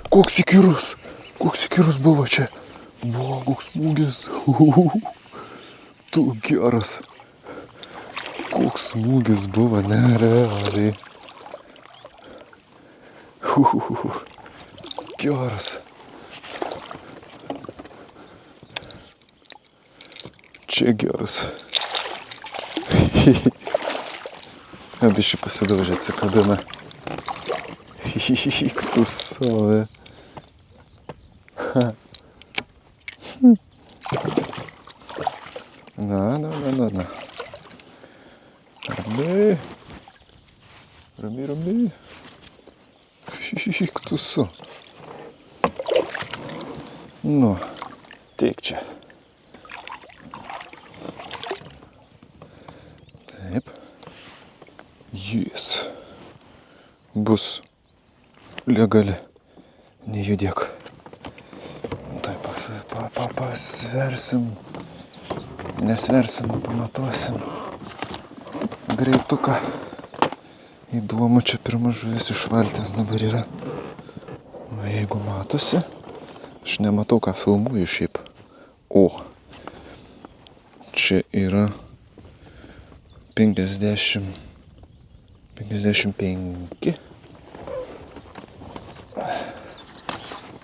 Koks įkyrus buvo čia. Buvo koks smūgis. Tu geras. Koks smūgis buvo, nerealiai. Geras. Čia geras. Abi šį pasidaužė atsikabina. Eik tu save. Na. Ramiai. Eik tu save. Nu, teik čia. Taip. Jis. Bus legali. Nejudėk. Taip, pasversim. Nesversim, pamatuosim. Greituką. Įdomu, čia pirma žuvis iš valties dabar yra. O jeigu matosi, aš nematau, ką filmuoju šiaip. O, čia yra 55.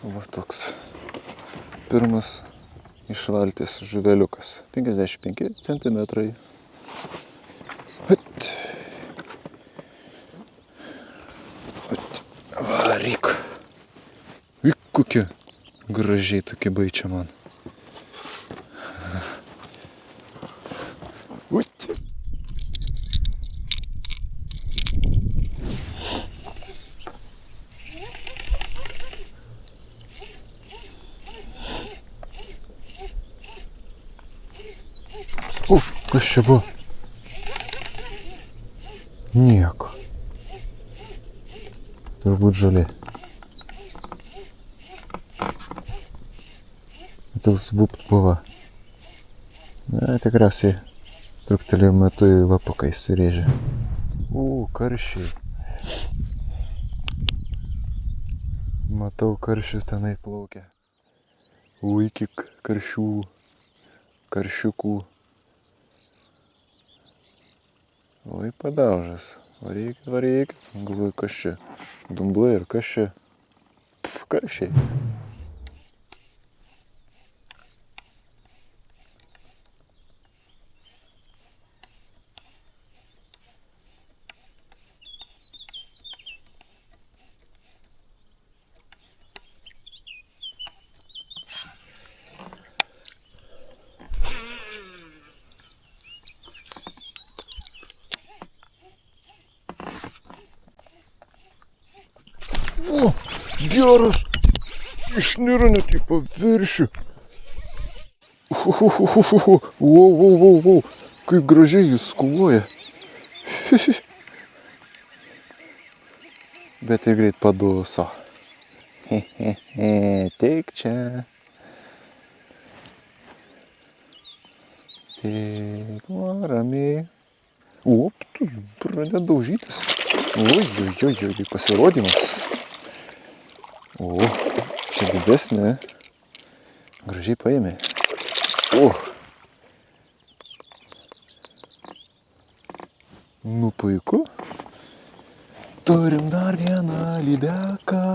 Va toks pirmas iš valties žuveliukas. 55 centimetrai. Varyk. Vyk kokie gražiai tokie baičia man. Kas čia buvo? Nieko. Turbūt žolė. Toks vupt buvo. Na, tikriausiai truktelėjau metu į lapuką įsirėžė. Karšiai. Matau, karšių tenai plaukia. Iki karšiukų. Oi, padaužas. Varykit. Galvoju, kas čia? Dumblai ir kas čia? Karšiai. Geras, išniro net į paviršių. Wow, kaip gražiai jis kovoja. Bet ir greit paduso. Teik čia. Teik, ramiai. Tu pradeda daužytis. Oi, pasirodymas. Čia didesnė. Gražiai paėmė. Nu puiku. Turim dar vieną lydeką.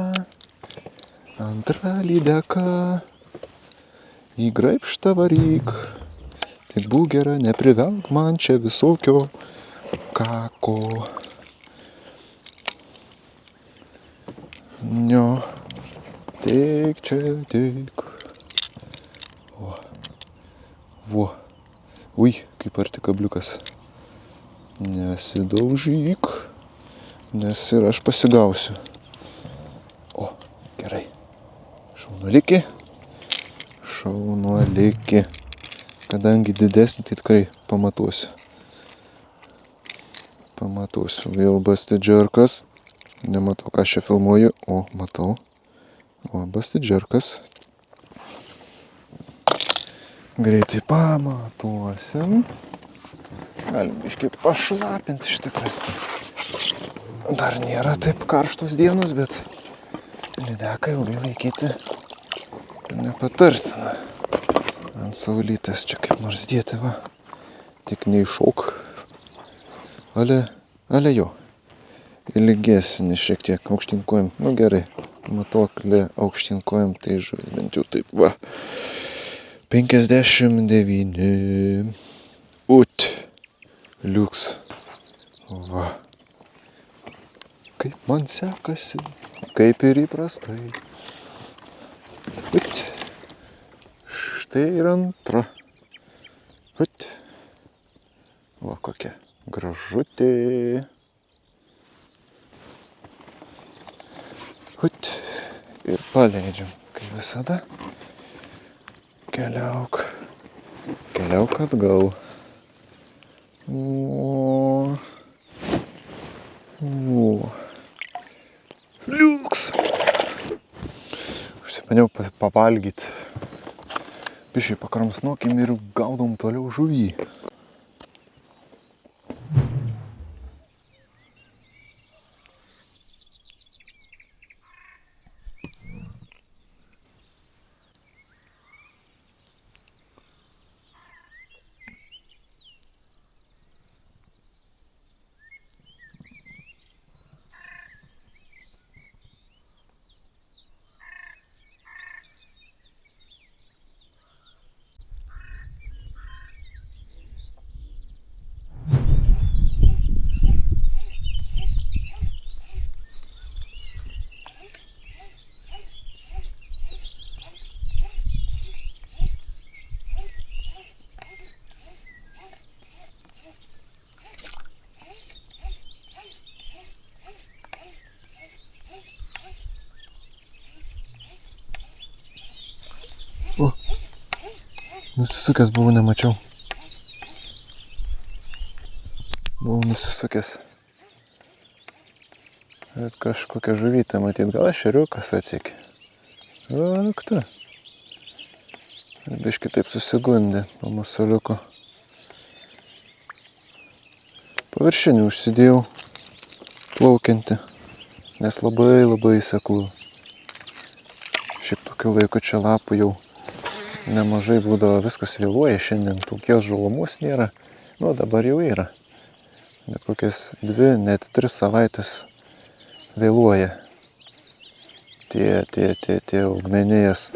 Antrą lydeką. Į graibštą varyk. Tik būk gera, neprivelk man čia visokio kako. Nio. Teik čia, teik. Ui, kaip arti kabliukas. Nesidaužyk, nes ir aš pasigausiu. Gerai. Šaunuoliki. Kadangi didesnį, tai tikrai pamatuosiu. Vėl basti džerkas. Nematau, ką aš čia filmuoju. Matau. Basti džerkas. Greitai pamatuosim. Galim biškį pašlapinti iš tikrųjų. Dar nėra taip karštos dienos, bet lydeką ilgai laikyti nepatartina. Ant saulytės čia kaip nors dėti, va. Tik neiššauk. Ale jo. Ilgesnis šiek tiek aukštyn kojom. Nu gerai. Matuoklė aukštyn kojom, tai žuvis bent jau taip, va. 59. Ut. Liuks. Va. Kaip man sekasi. Kaip ir įprastai. Ut. Štai ir antra. Ut. Va kokia gražutė. Ut. Ir paleidžiam, kaip visada. Keliauk. Keliauk atgal. O. Liuks. Užsimaniau pavalgyti. Biškai pakramsnokim ir gaudom toliau žuvį. O, nusisukęs buvau, nemačiau. Buvau nusisukęs. Bet kažkokią žuvytę matyt, gal ešeriukas atsekė. Ak tu. Biškį taip susigundė po musaliuko. Paviršinį užsidėjau plaukiantį, nes labai seklu. Šiaip tokiu laiku čia lapų jau nemažai būdavo, viskas vėluoja šiandien, tokios žalumos nėra, nu dabar jau yra, bet kokias 2, net 3 savaitės vėluoja tie augmenijas.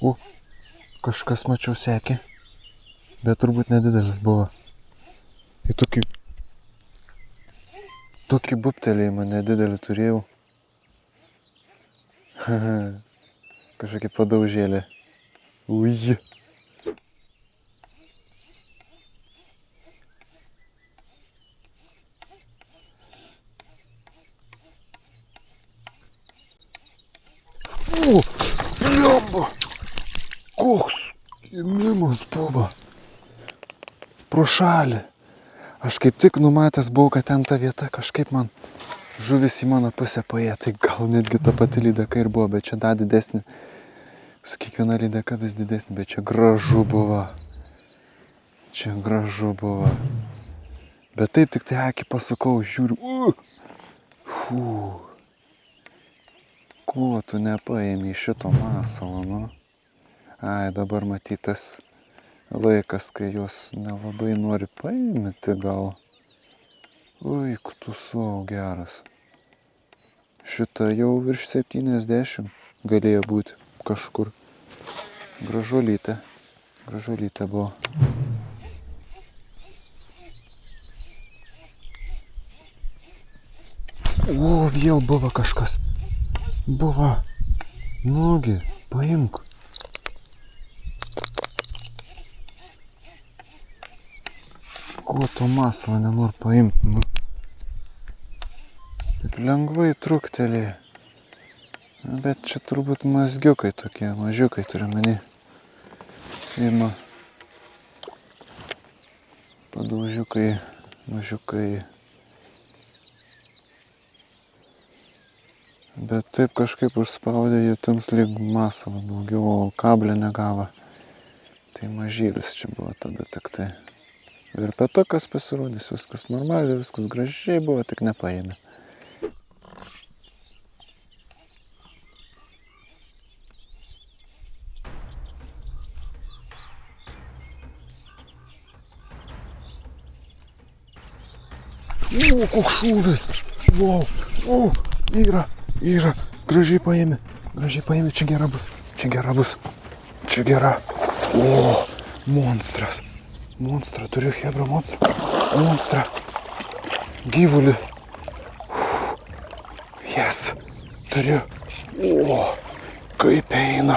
O, kažkas mačiau sekė, bet turbūt nedidelis buvo. Tai tokį buptelėjimą nedidelį turėjau. Kažkokia padaužėlė. Uj. O, blemba. Koks ėmimas buvo pro šalį. Aš kaip tik numatęs buvau, kad ten ta vieta kažkaip man žuvis į mano pusę paėjo. Tai gal netgi ta pati lydeka ir buvo, bet čia dar didesnė. Su kiekviena lydeka vis didesnė, bet čia gražu buvo. Čia gražu buvo. Bet taip tik tai akį pasukau, žiūriu. Ko tu nepaėmė šito masalo, nu? Ai, dabar matytas laikas, kai jos nelabai nori paimti gal. Ui, tu savo geras. Šita jau virš 70 galėjo būti kažkur. Gražuolytė. Gražuolytė buvo. O, vėl buvo kažkas. Buvo. Nugi, paimk. Ko to masalą nenori paimti, nu? Taip lengvai truktelė. Bet čia turbūt mazgiukai tokie, mažiukai turiu meni. Ima padaužiukai, mažiukai. Bet taip kažkaip užspaudė, jie tams lyg masalą daugiau kablio negavo. Tai mažylis čia buvo tada tik tai. Ir petukas pasirodys, viskas normaliai, viskas gražiai buvo, tik nepaėmė. O, koks šūvis! Wow, o, yra, gražiai paėmė, čia gera bus, čia gera. O, monstras, turiu hebra monstrą, gyvulį. Yes, turiu. O, kaip eina.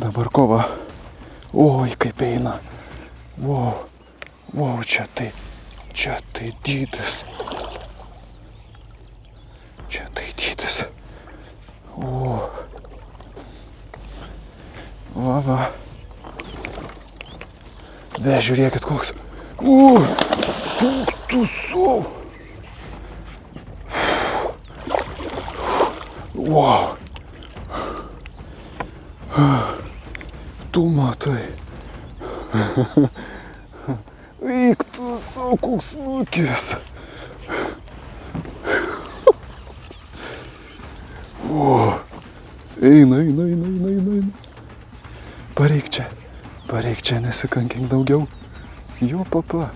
Dabar kova. Oi, kaip eina. Wow, čia tai dydis. O. Va. Ve, žiūrėkit koks. O, tu sau. Wow. Tu matai. Eik tu sau, koks snukis. O, eina. Pareik čia, nesikankink daugiau. Jo, papa.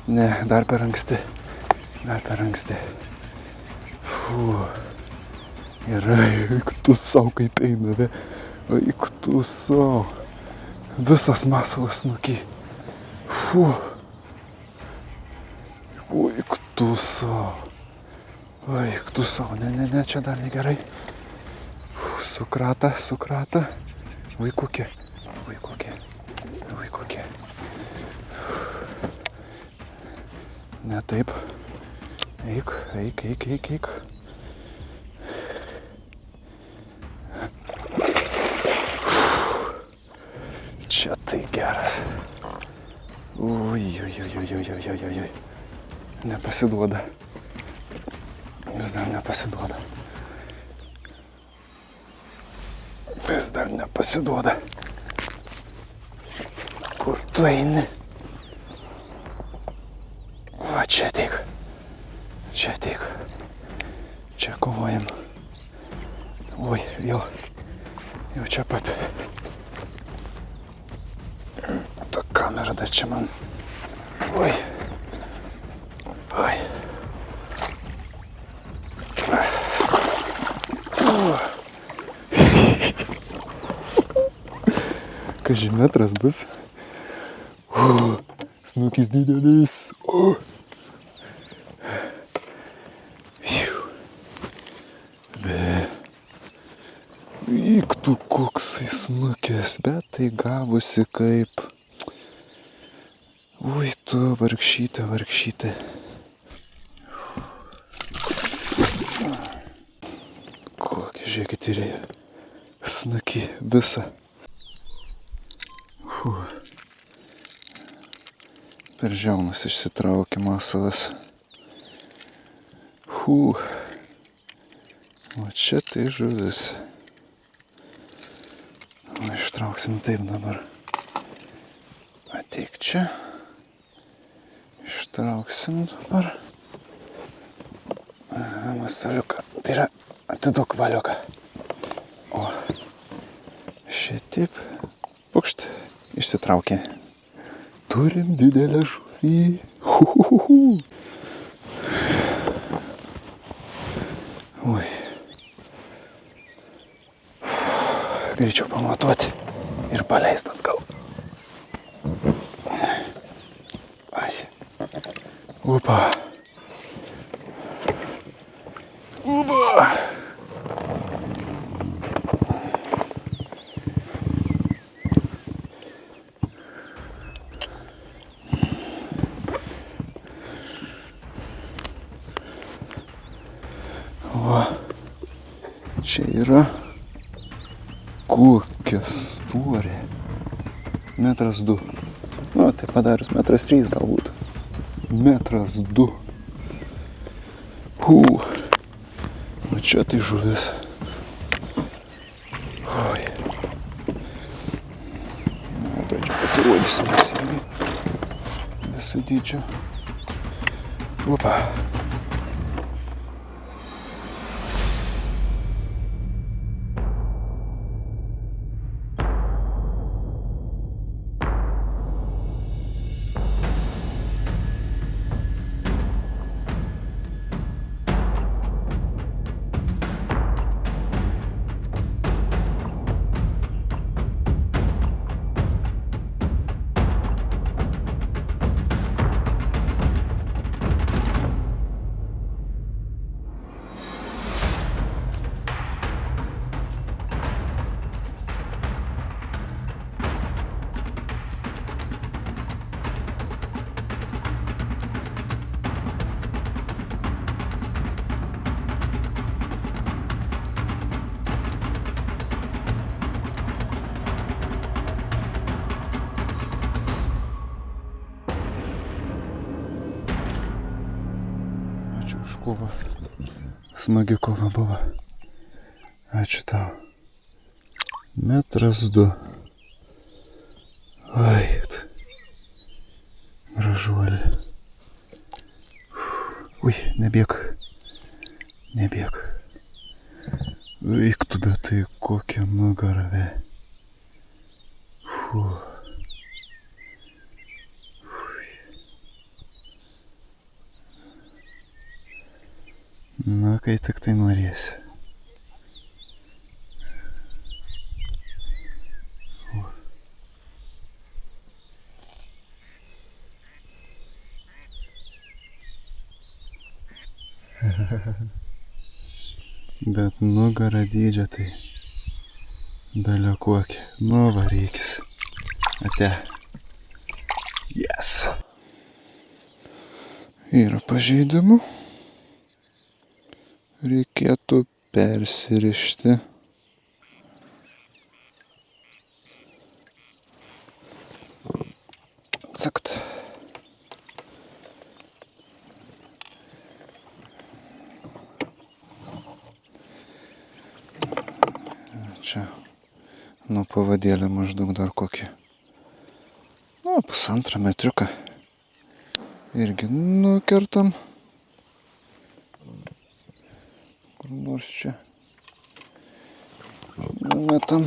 Ne, dar per anksti. Gerai, eik tu sau, kaip eina, ve. Eik tu sau. Visas masalas snuky. Eik tu sau. Ne, čia dar negerai. Sukrata. Vaikukė. Ne taip. Eik. Čia tai geras. Oi. Nepasiduoda. Vis dar nepasiduoda. Kur tu eini? Va, čia ateik. Čia kovojam. Oi, jau čia pat. Ta kamera dar čia man. Oi. Kaži metras bus. Snukis didelis. Eik tu koksai snukis, bet tai gavosi kaip. Ui tu, vargšytė. Kokį, žiūrėkit, tyrėjo. Snukį visą. Per žiaunas išsitraukė masalas. O čia tai žuvis. Ištrauksim taip dabar. Ateik čia. Ištrauksim dabar. Masaliuką. Tai yra atiduok valiuką. O. Šitaip. Pukšt. Išsitraukė. Turim didelę žuvį. Oi. Greičiau pamatuoti ir paleist atgal. Ai. Upa. yra kokia storė. 1,2 m. Nu, tai padarius 1,3 m galbūt. 1,2 m. O čia tai žuvis. Oi. Na, to čia pasirodysim visų dydžio. Opa. Kova. Smagi kova buvo. Ačiū tau. 1,2 m. Oi. Gražuolė. Ui, nebėg. Nebėg. Eik tu, bet tai kokia nugaravė. Na, kai tik tai norėsi. Bet nugara dydžia tai belio kokia. Nu, varykis. Ate. Yes. Yra pažeidimų. Reikėtų persirišti. Cakt. Čia nuo pavadėlio maždaug dar kokį. Nu, 1,5 metriuką. Irgi nukertam. Kur nors čia numetam,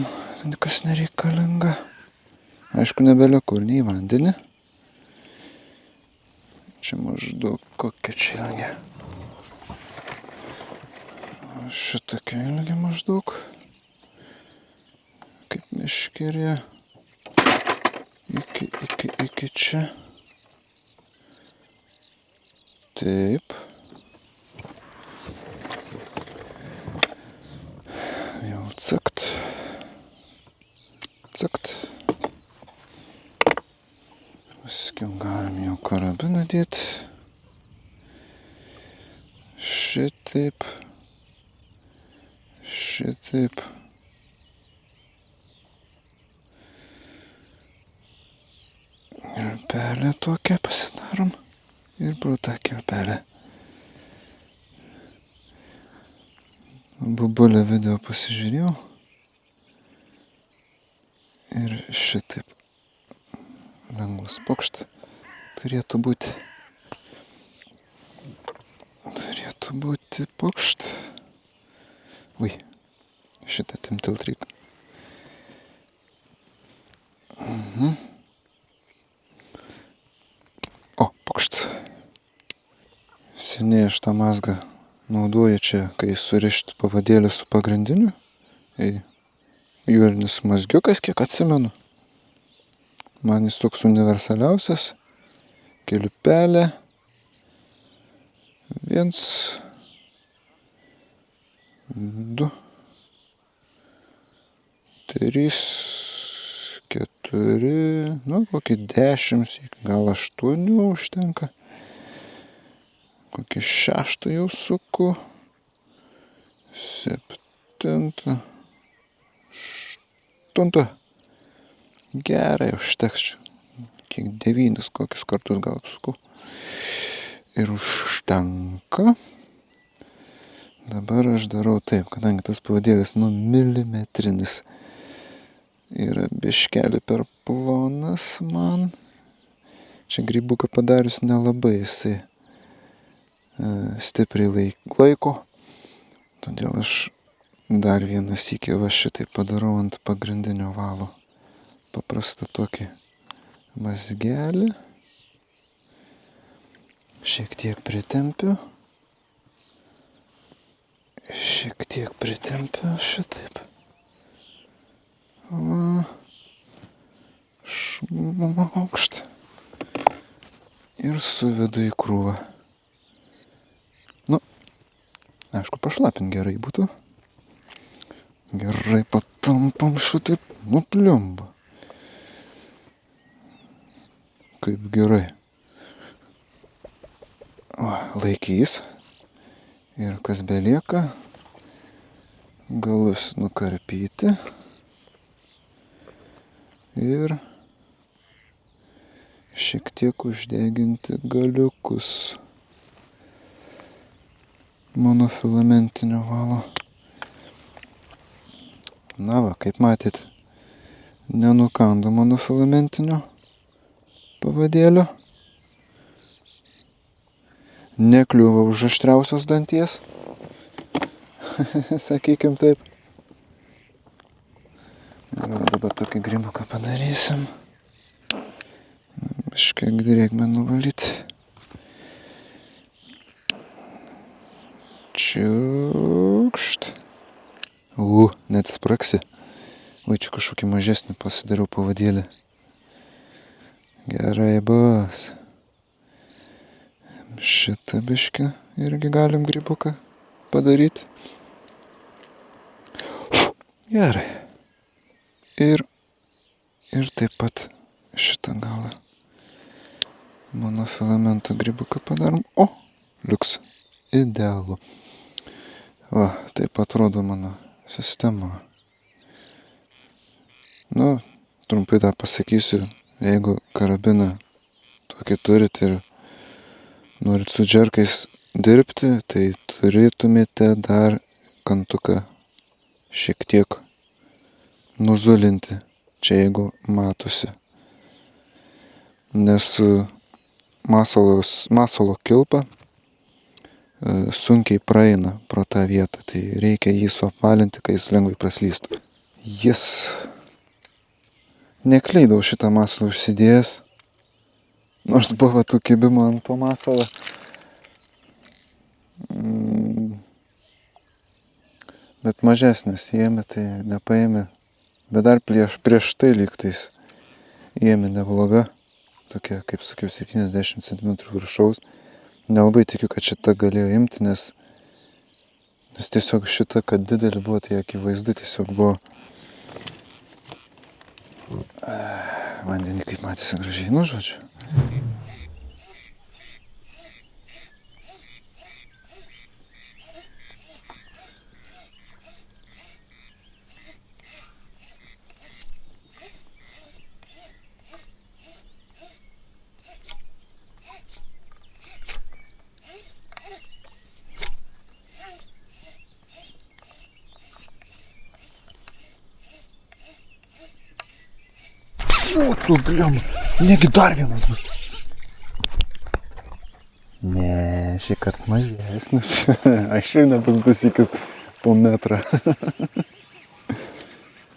kas nereikalinga. Aišku, nebelio kur nei vandenį. Čia maždaug kokia čia ilgi. Šitokia ilgi maždaug. Kaip meškerė. Iki čia. Taip. Vėl cakt. Cakt. Paskiau galim jau karabiną dėti. Šitaip. Šitaip. Kilpelę tokią pasidarom. Ir pro tą kilpelę. Bubulę video pasižiūrėjau. Ir šitaip. Lengvas pokšt. Turėtų būti pokšt. Ui, šitą timtelt reikia. O, pokšt. Seniai aš tą mazgą naudoju čia, kai surišti pavadėlį su pagrindiniu. Jūrinis mazgiukas, kiek atsimenu. Man jis toks universaliausias. Kilpelė. 1, 2, 3, 4, nu kokį 10, gal 8 užtenka. Kokį 6 jau suku. 7, septintą, aštuntą. Gerai, užteks čia. Kiek 9 kokius kartus gal apsukau. Ir užtenka. Dabar aš darau taip, kadangi tas pavadėlis milimetrinis yra biškelį per plonas man. Čia grybuką padarius nelabai jisai stipriai laiko. Todėl aš dar vieną sykį va šitai padarau ant pagrindinio valo. Paprastą tokį mazgelį. Šiek tiek pritempiu. Šitaip. Va. Šmaukšt. Ir suvedu į krūvą. Aišku, pašlapint gerai būtų. Gerai patampam šitaip. Pliumba. Kaip gerai. Laikys. Ir kas belieka, galus nukarpyti. Ir šiek tiek uždeginti galiukus monofilamentinio valo. Na va, kaip matėt, nenukando monofilamentinio pavadėlio. Nekliuvo už aštriausios danties. Sakykim taip. Ir dabar tokį grybuką padarysim. Biškiek drėgmę nuvalyti. Čiukšt. Net spraksi. Čia kažkokį mažesnį pasidariau pavadėlį. Gerai bus. Šitą biškę irgi galim grybuką padaryti. Gerai. Ir taip pat šitą galą monofilamento grybuką padarom. Liuks. Idealu. Va, taip atrodo mano sistema. Trumpai dar pasakysiu, jeigu karabiną tokį turit ir norit su džerkais dirbti, tai turėtumėte dar kantuką šiek tiek nuzulinti. Čia jeigu matosi. Nes masalo kilpa sunkiai praeina pro tą vietą, tai reikia jį suapvalinti, kai jis lengvai praslystų. Jis nekleidau šitą masalą užsidėjęs, nors buvo tų kibimo ant to masalo. Bet mažesnis ėmė, tai nepaėmė. Bet dar prieš tai lygtais ėmė nebloga. Tokia, kaip sakiau, 70 cm viršaus. Nelabai tikiu, kad šita galėjo imti, nes tiesiog šita, kad didelį buvo, tai akivaizdu tiesiog buvo. Vandenį kaip matėsi gražiai, žodžiu. Tu bliam, negi dar vienas bus. Ne, šį kartą mažesnis. Aš ir nebus du sykius po metrą.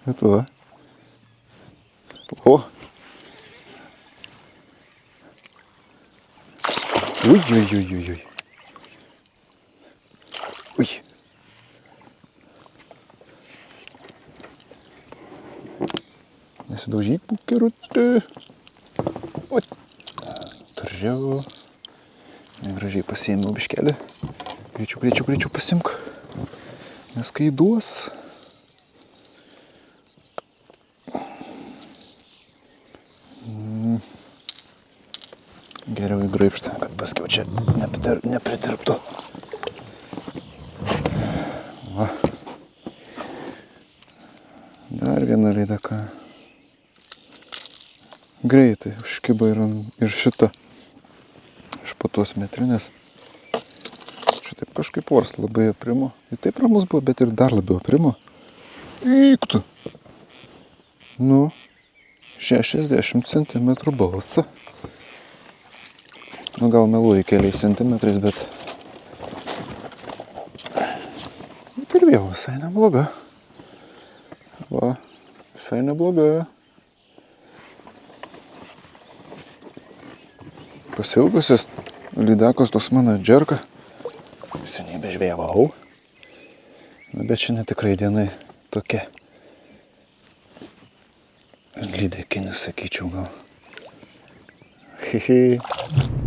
Bet va. Ui. Nesidaužyk, pukerutė. Turiu. Negražiai pasiėmiau biškelį. Greičiau pasimk. Nes kai duos. Geriau įgraibšti, kad paskiau čia nepritirptų. Va. viena lydeka. Greitai užkibo ir šita. Iš po tos metrinės. Šitaip kažkaip oras labai aprimo. Ir taip ramus buvo, bet ir dar labiau aprimo. Eik tu. Nu, 60 cm balsą. Nu, gal meluoju keliais centimetrais, bet... Bet ir vėl visai nebloga. Va, visai nebloga. Pasilgusios lydekos tos mano džerka. Seniai bežvėjavau. Na, bet šiandien tikrai diena tokia. Lydekinis, sakyčiau gal. Hihi.